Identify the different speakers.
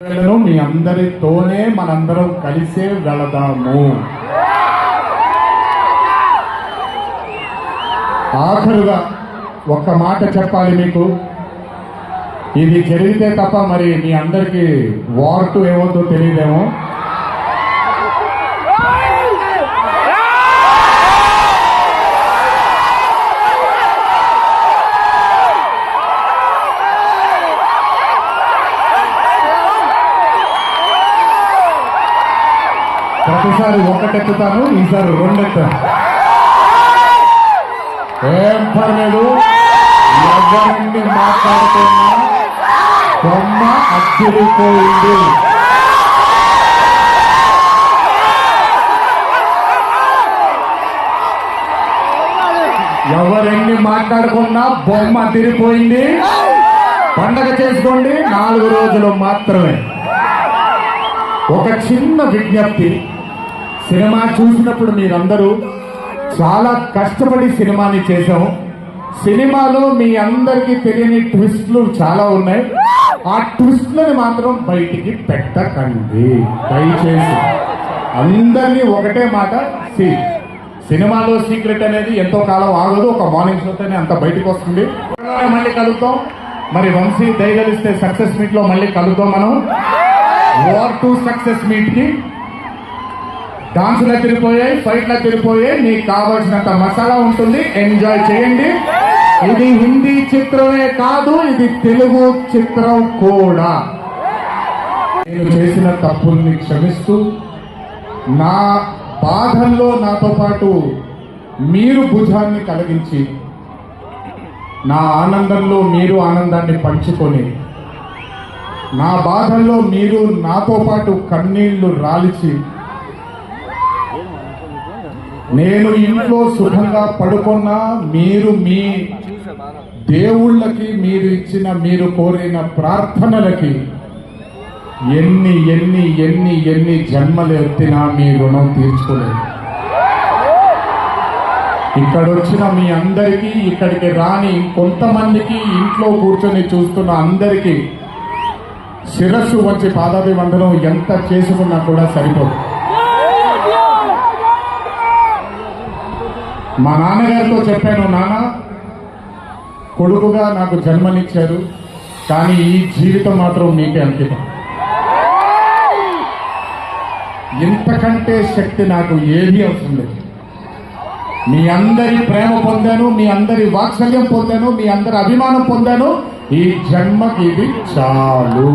Speaker 1: మీ అందరితోనే మనందరం కలిసే వెళదాము. ఆఖరుగా ఒక్క మాట చెప్పాలి మీకు. ఇది జరిగితే తప్ప మరి మీ అందరికీ వార్ 2 ఏమవుతో తెలియదేమో. ప్రతిసారి ఒకటెత్తుతాను, ఈసారి 2 ఎత్తాను. ఏం పర్లేదు, ఎవరిని మాట్లాడుతున్నా బొమ్మ అచ్చిరిపోయింది. ఎవరెన్ని మాట్లాడుకున్నా బొమ్మ అదిరిపోయింది. పండగ చేసుకోండి, 4 రోజులు మాత్రమే. ఒక చిన్న విజ్ఞప్తి, సినిమా చూసినప్పుడు మీరందరూ చాలా కష్టపడి సినిమాని చేశాము. సినిమాలో మీ అందరికీ తెలియని ట్విస్ట్లు చాలా ఉన్నాయి. ఆ ట్విస్ట్లని మాత్రం బయటికి పెట్టకండి దయచేసి. అందరినీ ఒకటే మాట, సినిమాలో సీక్రెట్ అనేది ఎంతో కాలం ఆగదు, ఒక మార్నింగ్ షోతోనే అంత బయటకు వస్తుంది. మళ్ళీ కలుద్దాం. మరి వంశీ దయగలిస్తే సక్సెస్ మీట్ లో మళ్ళీ కలుద్దాం. మనం వార్ 2 సక్సెస్ మీట్ కి డాన్సులు తిరిగిపోయాయి, ఫైట్లు తిరిగిపోయాయి. మీకు కావాల్సినంత మసాలా ఉంటుంది, ఎంజాయ్ చేయండి. ఇది హిందీ చిత్రమే కాదు, ఇది తెలుగు చిత్రం కూడా. నేను చేసిన తప్పుల్ని క్షమిస్తూ, నా బాధల్లో నాతో పాటు మీరు భుజాన్ని కలిగించి, నా ఆనందంలో మీరు ఆనందాన్ని పంచుకొని, నా బాధల్లో మీరు నాతో పాటు కన్నీళ్లు రాల్చి, నేను ఇంట్లో సుఖంగా పడుకున్నా మీరు మీ దేవుళ్ళకి మీరు ఇచ్చిన, మీరు కోరిన ప్రార్థనలకి ఎన్ని ఎన్ని ఎన్ని ఎన్ని జన్మలు ఎత్తినా మీ రుణం తీర్చుకోలేదు. ఇక్కడొచ్చిన మీ అందరికీ, ఇక్కడికి రాని కొంతమందికి, ఇంట్లో కూర్చొని చూస్తున్న అందరికీ శిరస్సు వచ్చి పాదాభివందనం ఎంత చేసుకున్నా కూడా సరిపోదు. మా నాన్నగారితో చెప్పాను, నాన్న కొడుకుగా నాకు జన్మనిచ్చారు, కానీ ఈ జీవితం మాత్రం మీకే అంకితం. ఇంతకంటే శక్తి నాకు ఏది అవసరం లేదు. మీ అందరి ప్రేమ పొందాను, మీ అందరి వాత్సల్యం పొందాను, మీ అందరి అభిమానం పొందాను. ఈ జన్మకి ఇది చాలు.